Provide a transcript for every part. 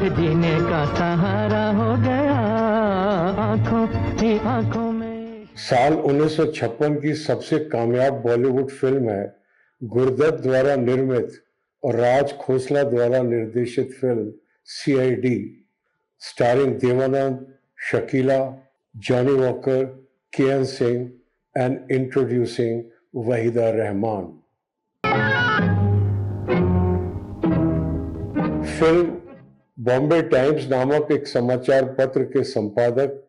फिर जीने का सहारा हो गया, आंखों ही आंखों में। साल 1956 की सबसे कामयाब बॉलीवुड फिल्म है गुरदत्त द्वारा निर्मित और राज खोसला द्वारा निर्देशित film CID, starring Dev Anand, Shakila, Johnny Walker, KN Singh and introducing Waheeda Rehman. Film Bombay Times नामक एक समाचार पत्र के संपादक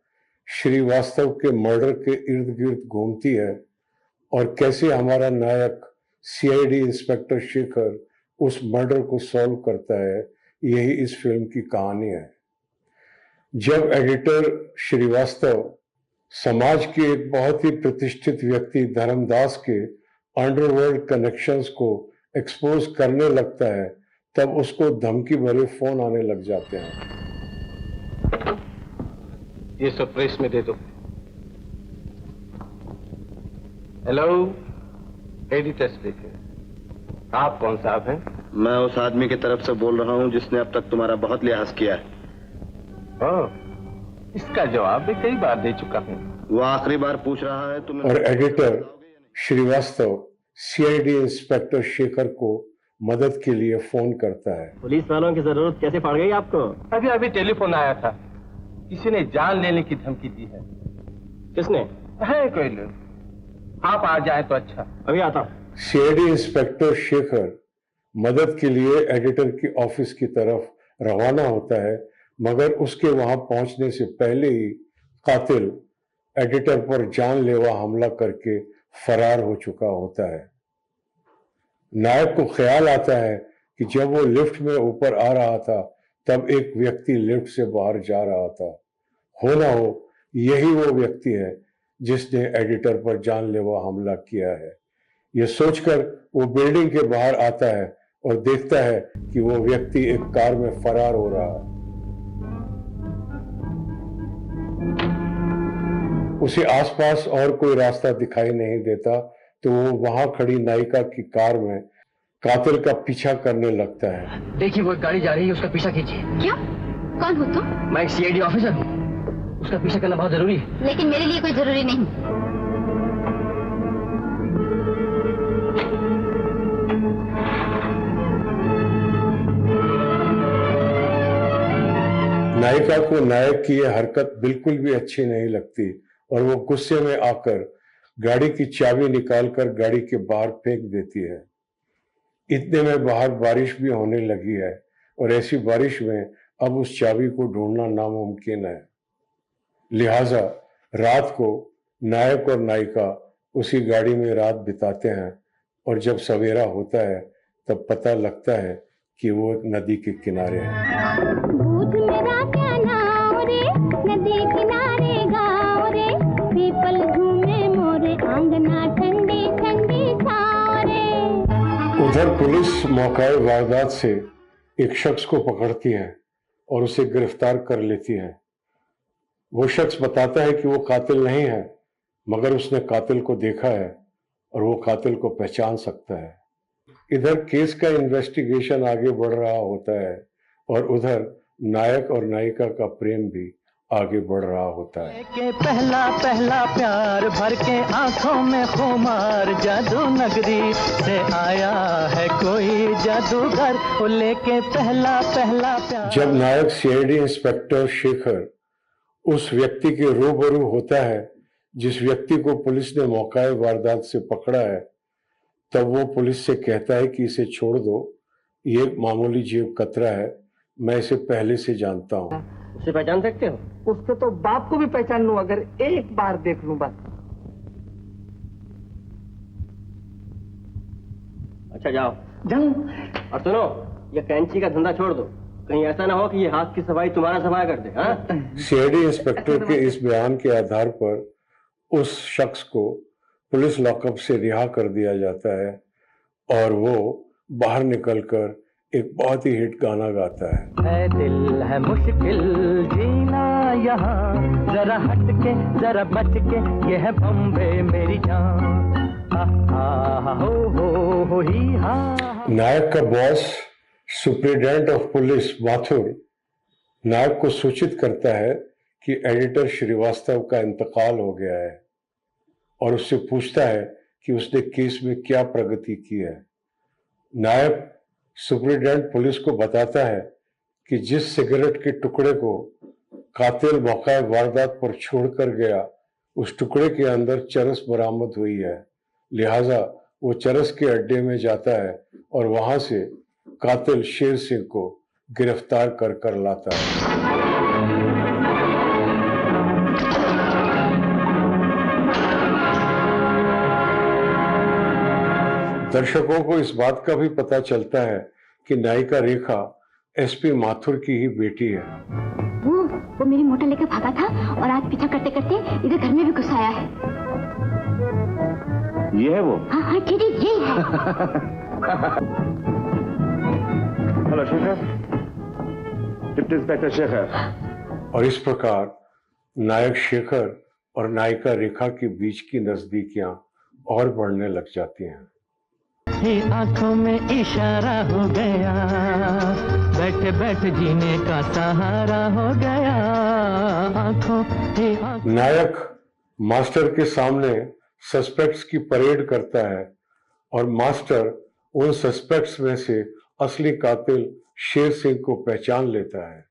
श्रीवास्तव के मर्डर के इर्द गिर्द घूमती है और कैसे हमारा नायक सीआईडी इंस्पेक्टर शेखर उस मर्डर को सॉल्व करता है, यही इस फिल्म की कहानी है। जब एडिटर श्रीवास्तव समाज के एक बहुत ही प्रतिष्ठित व्यक्ति धर्मदास के अंडरवर्ल्ड कनेक्शंस को एक्सपोज करने लगता है, तब उसको धमकी भरे फोन आने लग जाते हैं। ये सब प्रेस में दे दो। Hello, editor speaking. आप कौन साहब हैं? मैं उस आदमी की तरफ से बोल रहा हूं जिसने अब तक तुम्हारा बहुत लिहाज किया है। इसका जवाब भी कई बार दे चुका हूं। वो आखिरी बार पूछ रहा है तुम्हें। और editor Srivastava CID inspector Shekhar को मदद के लिए फोन करता है। पुलिस वालों की जरूरत कैसे पड़ गई आपको? अभी अभी टेलीफोन आया था, किसी ने जान लेने की धमकी दी है। किसने? है कोई लोग। आप आ जाए तो अच्छा। अभी आता हूं। सीआईडी इंस्पेक्टर शेखर मदद के लिए एडिटर की ऑफिस की तरफ रवाना होता है, मगर उसके वहां पहुंचने से पहले ही कातिल एडिटर पर जानलेवा हमला करके फरार हो चुका होता है। नायक को ख्याल आता है कि जब वो लिफ्ट में ऊपर आ रहा था तब एक व्यक्ति लिफ्ट से बाहर जा रहा था। हो ना हो यही वो व्यक्ति है जिसने एडिटर पर जानलेवा हमला किया है। ये सोचकर वो बिल्डिंग के बाहर आता है और देखता है कि वो व्यक्ति एक कार में फरार हो रहा है। उसे आसपास और कोई रास्ता दिखाई नहीं देता तो वो वहां खड़ी नायिका की कार में कातिल का पीछा करने लगता है। देखिए वो एक गाड़ी जा रही है, उसका पीछा कीजिए। क्यों? कौन हो तुम? मैं एक सीआईडी ऑफिसर हूँ, उसका पीछा करना बहुत जरूरी है। लेकिन मेरे लिए कोई जरूरी नहीं। नायिका को नायक की यह हरकत बिल्कुल भी अच्छी नहीं लगती और वो गुस्से में आकर गाड़ी की चाबी निकालकर गाड़ी के बाहर फेंक देती है। इतने में बाहर बारिश भी होने लगी है और ऐसी बारिश में अब उस चाबी को ढूंढना नामुमकिन है। लिहाजा रात को नायक और नायिका उसी गाड़ी में रात बिताते हैं और जब सवेरा होता है तब पता लगता है कि वो एक नदी के किनारे है। भूत मेरा क्या नाम रे, नदी किनारे गाँव रे, पीपल झूमे मोरे आंगना ठंडी ठंडी छाँव रे। उधर पुलिस मौके वारदात से एक शख्स को पकड़ती है और उसे गिरफ्तार कर लेती है। वो शख्स बताता है कि वो कातिल नहीं है, मगर उसने कातिल को देखा है और वो कातिल को पहचान सकता है। इधर केस का इन्वेस्टिगेशन आगे बढ़ रहा होता है और उधर नायक और नायिका का प्रेम भी आगे बढ़ रहा होता है। के पहला पहला प्यार भर के आंखों में खुमार, जादू नगरी से आया है कोई जादूगर, वो लेके पहला पहला प्यार। जब नायक सीआईडी इंस्पेक्टर शेखर उस व्यक्ति के रूबरू होता है जिस व्यक्ति को पुलिस ने मौके वारदात से पकड़ा है, तब वो पुलिस से कहता है कि इसे छोड़ दो, ये एक मामूली जेब कतरा है, मैं इसे पहले से जानता हूँ। उसे पहचान सकते हो? उसके तो बाप को भी पहचान लूं अगर एक बार देख लूं बस। अच्छा जाओ। जाऊं? और सुनो, ये कैंची का धंधा छोड़ दो, कहीं ऐसा ना हो कि ये हाथ की सफाई तुम्हारा सफाई कर दे। हाँ? सीआईडी इंस्पेक्टर के इस बयान के आधार पर उस शख्स को पुलिस लॉकअप से रिहा कर दिया जाता है और वो बाहर निकलकर एक बहुत ही हिट गाना गाता है। दिल है मुश्किल जीना यहाँ, जरा हट के जरा बच के, ये है बॉम्बे मेरी जान। हो ही हा। नायक का boss superintendent of police Mathur नायक को सूचित करता है कि एडिटर श्रीवास्तव का इंतकाल हो गया है और उससे पूछता है कि उसने केस में क्या प्रगति की है। नायक सुपरिटेंडेंट पुलिस को बताता है कि जिस सिगरेट के टुकड़े को कातिल मौका वारदात पर छोड़कर गया, उस टुकड़े के अंदर चरस बरामद हुई है। लिहाजा वो चरस के अड्डे में जाता है और वहां से कातिल शेर सिंह को गिरफ्तार कर लाता है। दर्शकों को इस बात का भी पता चलता है कि नायिका रेखा एसपी माथुर की ही बेटी है। वो मेरी मोटर लेकर भागा था और आज पीछा करते करते इधर घर में भी घुस आया है। ये है वो? हाँ हाँ दीदी ये है। Hello Shekhar, deputy inspector Shekhar. और इस प्रकार नायक शेखर और नायिका रेखा के बीच की नजदीकियां और बढ़ने लग जाती हैं। ही आंखों में इशारा हो गया, बैठे बैठे जीने का सहारा हो गया। नायक मास्टर के सामने सस्पेक्ट्स की परेड करता है और मास्टर उन सस्पेक्ट्स में से असली कातिल शेर सिंह को पहचान लेता है।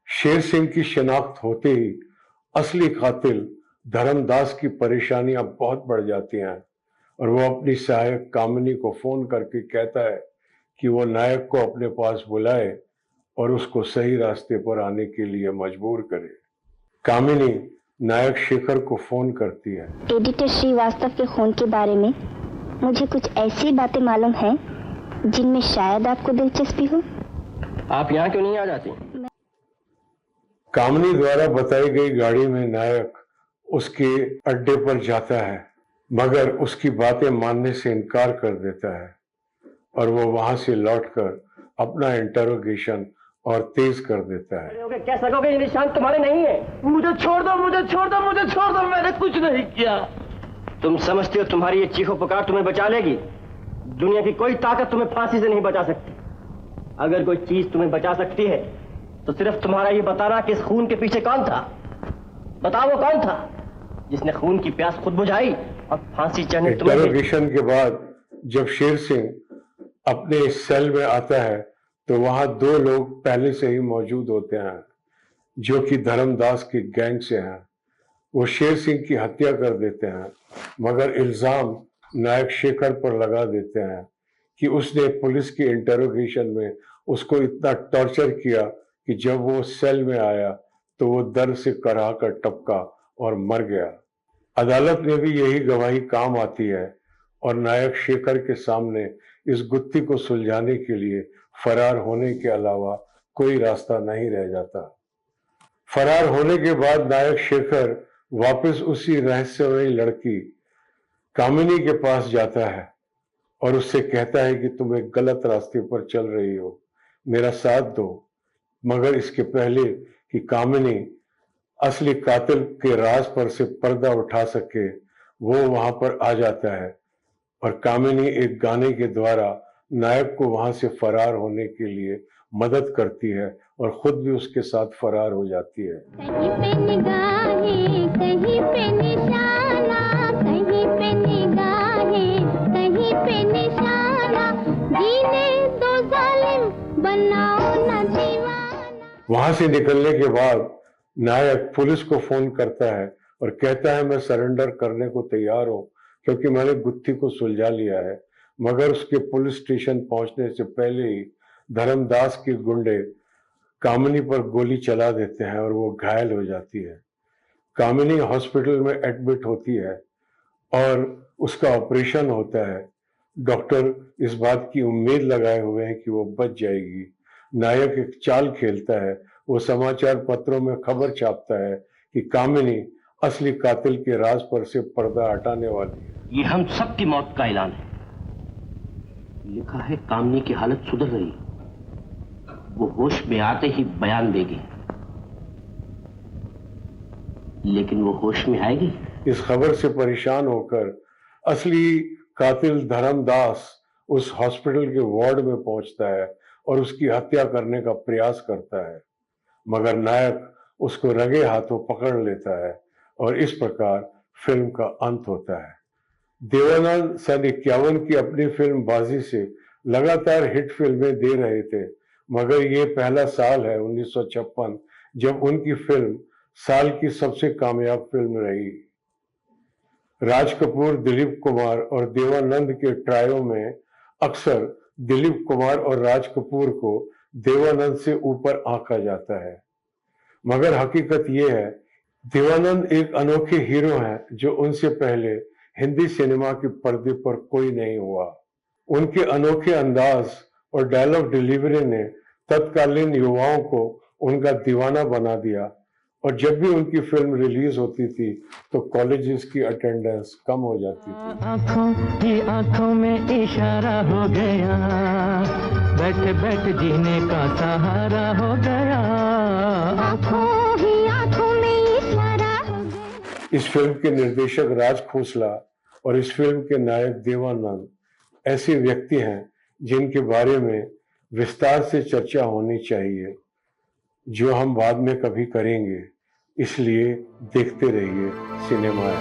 शेर सिंह की शिनाख्त होते ही असली कातिल धर्मदास की परेशानियां बहुत बढ़ जाती हैं और वो अपनी सहायक कामिनी को फोन करके कहता है कि वो नायक को अपने पास बुलाए और उसको सही रास्ते पर आने के लिए मजबूर करे। कामिनी नायक शेखर को फोन करती है। एडिटर श्रीवास्तव के खून के बारे में मुझे कुछ ऐसी बातें मालूम हैं जिनमें शायद आपको दिलचस्पी हो। आप यहाँ क्यों नहीं आ जाती? कामिनी द्वारा बताई गई गाड़ी में नायक उसके अड्डे पर जाता है, मगर उसकी बातें मानने से इनकार कर देता है और वो वहां से लौटकर अपना इंटरोगेशन और तेज कर देता है। कह सकोगे ये निशान तुम्हारे नहीं है? मुझे छोड़ दो, मुझे छोड़ दो, मुझे छोड़ दो, मैंने कुछ नहीं किया। तुम समझते हो तुम्हारी ये चीखो पुकार तुम्हें बचा लेगी? दुनिया की कोई ताकत तुम्हें फांसी से नहीं बचा सकती। अगर कोई चीज तुम्हें बचा सकती है तो सिर्फ तुम्हारा ये बताना कि इस खून के पीछे कौन था। बताओ वो कौन था जिसने खून की प्यास खुद बुझाई और फांसी चढ़ने तुम्हें। इंटरोगेशन के बाद जब शेर सिंह अपने सेल में आता है तो वहां दो लोग पहले से ही मौजूद होते हैं जो कि धर्मदास की गैंग से हैं। वो शेर सिंह की हत्या कर देते हैं, मगर इल्जाम नायक शेखर पर लगा देते हैं कि उसने पुलिस के इंटरोगेशन में उसको इतना टॉर्चर किया कि जब वो सेल में आया तो वो दर्द से कराह कर टपका और मर गया। अदालत में भी यही गवाही काम आती है और नायक शेखर के सामने इस गुत्थी को सुलझाने के लिए फरार होने के अलावा कोई रास्ता नहीं रह जाता। फरार होने के बाद नायक शेखर वापस उसी रहस्यमयी लड़की कामिनी के पास जाता है और उससे कहता है कि तुम एक गलत रास्ते पर चल रही हो, मेरा साथ दो। मगर इसके पहले कि कामिनी असली कातिल के राज पर से पर्दा उठा सके, वो वहां पर आ जाता है और कामिनी एक गाने के द्वारा नायक को वहां से फरार होने के लिए मदद करती है और खुद भी उसके साथ फरार हो जाती है। कहीं पे निगाहें, कहीं पे निशाना, कहीं पे निगाहें, कहीं पे निशाना, जीने दो जालिम, बनाओ ना दीवाना। वहां से निकलने के बाद नायक पुलिस को फोन करता है और कहता है मैं सरेंडर करने को तैयार हूं क्योंकि मैंने गुत्थी को सुलझा लिया है। मगर उसके पुलिस स्टेशन पहुंचने से पहले ही धर्मदास के गुंडे कामिनी पर गोली चला देते हैं और वो घायल हो जाती है। कामिनी हॉस्पिटल में एडमिट होती है और उसका ऑपरेशन होता है। डॉक्टर इस बात की उम्मीद लगाए हुए हैं कि वो बच जाएगी। नायक एक चाल खेलता है, वो समाचार पत्रों में खबर छापता है कि कामिनी असली कातिल के राज पर से पर्दा हटाने वाली है। ये हम सब की मौत का ऐलान है। लिखा है कामिनी की हालत सुधर रही, वो होश में आते ही बयान देगी। लेकिन वो होश में आएगी? इस खबर से परेशान होकर असली कातिल धर्मदास उस हॉस्पिटल के वार्ड में पहुंचता है और उसकी हत्या करने का प्रयास करता है। मगर नायक उसको रंगे हाथों पकड़ लेता है और इस प्रकार फिल्म का अंत होता है। देवानंद सन 51 की अपनी फिल्म बाजी से लगातार हिट फिल्में दे रहे थे, मगर ये पहला साल है 1956 जब उनकी फिल्म साल की सबसे कामयाब फिल्म रही। राज कपूर, दिलीप कुमार और देवानंद के ट्रायो में अक्सर दिलीप कुमार और राज कपूर को देवानंद से ऊपर आंका जाता है, मगर हकीकत यह है देवानंद एक अनोखे हीरो हैं जो उनसे पहले हिंदी सिनेमा के पर्दे पर कोई नहीं हुआ। उनके अनोखे अंदाज और डायलॉग डिलीवरी ने तत्कालीन युवाओं को उनका दीवाना बना दिया और जब भी उनकी फिल्म रिलीज होती थी तो कॉलेजेस की अटेंडेंस कम हो जाती थी। आंखों ही आंखों में इशारा हो गया, बैठे बैठे जीने का सहारा हो गया। आंखों ही आंखों में इशारा हो गया। इस फिल्म के निर्देशक राज खोसला और इस फिल्म के नायक देवानंद ऐसे व्यक्ति हैं जिनके बारे में विस्तार से चर्चा होनी चाहिए, जो हम बाद में कभी करेंगे। इसलिए देखते रहिए सिनेमा।